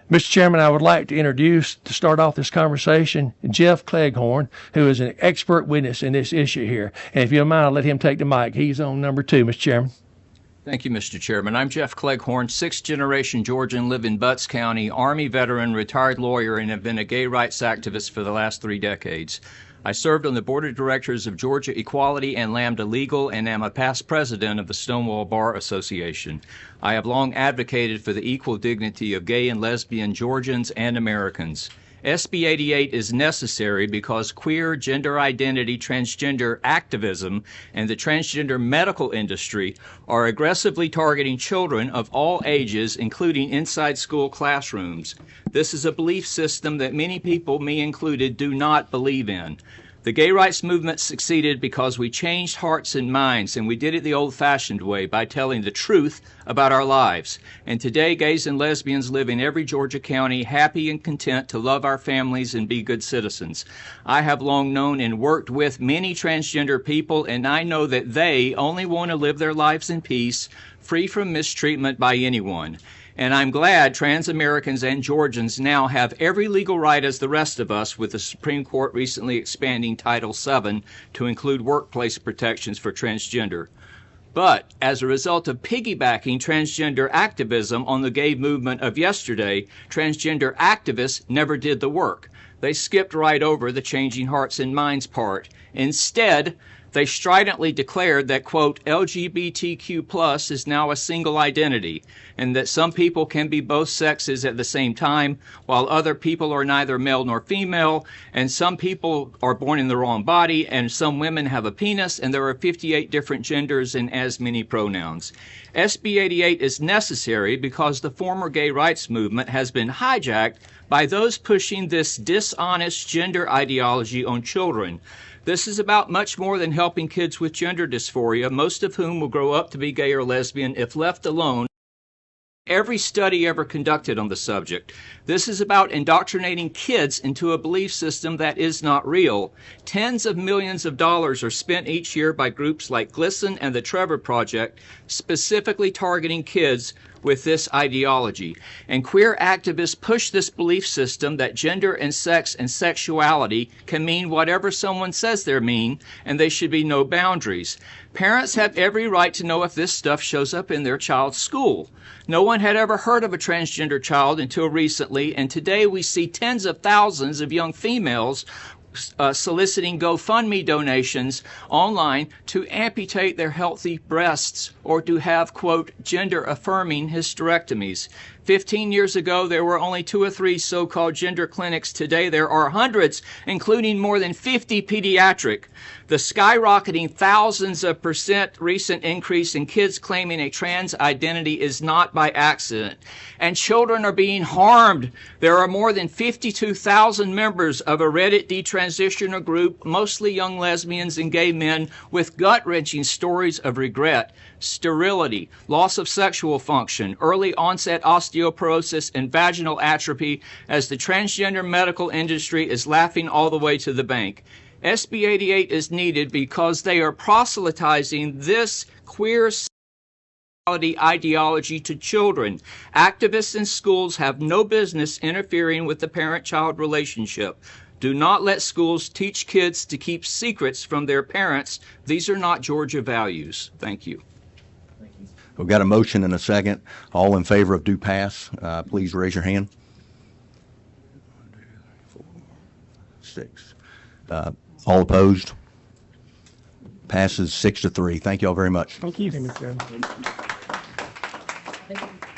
Mr. Chairman, I would like to introduce, to start off this conversation, Jeff Cleghorn, who is an expert witness in this issue here. And if you don't mind, I'll let him take the mic. He's on number 2, Mr. Chairman. Thank you, Mr. Chairman. I'm Jeff Cleghorn, sixth-generation Georgian, live in Butts County, Army veteran, retired lawyer, and have been a gay rights activist for the last 3 decades. I served on the board of directors of Georgia Equality and Lambda Legal and am a past president of the Stonewall Bar Association. I have long advocated for the equal dignity of gay and lesbian Georgians and Americans. SB 88 is necessary because queer, gender identity, transgender activism, and the transgender medical industry are aggressively targeting children of all ages, including inside school classrooms. This is a belief system that many people, me included, do not believe in. The gay rights movement succeeded because we changed hearts and minds, and we did it the old-fashioned way by telling the truth about our lives. And today, gays and lesbians live in every Georgia county happy and content to love our families and be good citizens. I have long known and worked with many transgender people, and I know that they only want to live their lives in peace, free from mistreatment by anyone. And I'm glad trans Americans and Georgians now have every legal right as the rest of us, with the Supreme Court recently expanding Title VII to include workplace protections for transgender. But as a result of piggybacking transgender activism on the gay movement of yesterday, transgender activists never did the work. They skipped right over the changing hearts and minds part. Instead, they stridently declared that, quote, LGBTQ plus is now a single identity, and that some people can be both sexes at the same time, while other people are neither male nor female, and some people are born in the wrong body, and some women have a penis, and there are 58 different genders and as many pronouns. SB 88 is necessary because the former gay rights movement has been hijacked by those pushing this dishonest gender ideology on children. This is about much more than helping kids with gender dysphoria, most of whom will grow up to be gay or lesbian if left alone. Every study ever conducted on the subject. This is about indoctrinating kids into a belief system that is not real. Tens of millions of dollars are spent each year by groups like GLSEN and the Trevor Project, specifically targeting kids with this ideology. And queer activists push this belief system that gender and sex and sexuality can mean whatever someone says they mean, and there should be no boundaries. Parents have every right to know if this stuff shows up in their child's school. No one had ever heard of a transgender child until recently, and today we see tens of thousands of young females soliciting GoFundMe donations online to amputate their healthy breasts or to have, quote, gender-affirming hysterectomies. 15 years ago, there were only 2 or 3 so-called gender clinics. Today, there are hundreds, including more than 50 pediatric. The skyrocketing thousands of % recent increase in kids claiming a trans identity is not by accident. And children are being harmed. There are more than 52,000 members of a Reddit detransitioner group, mostly young lesbians and gay men, with gut-wrenching stories of regret, sterility, loss of sexual function, early onset osteoporosis, and vaginal atrophy, as the transgender medical industry is laughing all the way to the bank. SB 88 is needed because they are proselytizing this queer ideology to children. Activists in schools have no business interfering with the parent-child relationship. Do not let schools teach kids to keep secrets from their parents. These are not Georgia values. Thank you. We've got a motion and a second. All in favor of do pass, please raise your hand. 4, 6. All opposed? Passes 6-3. Thank you all very much. Thank you, Mr. Chairman. Thank you.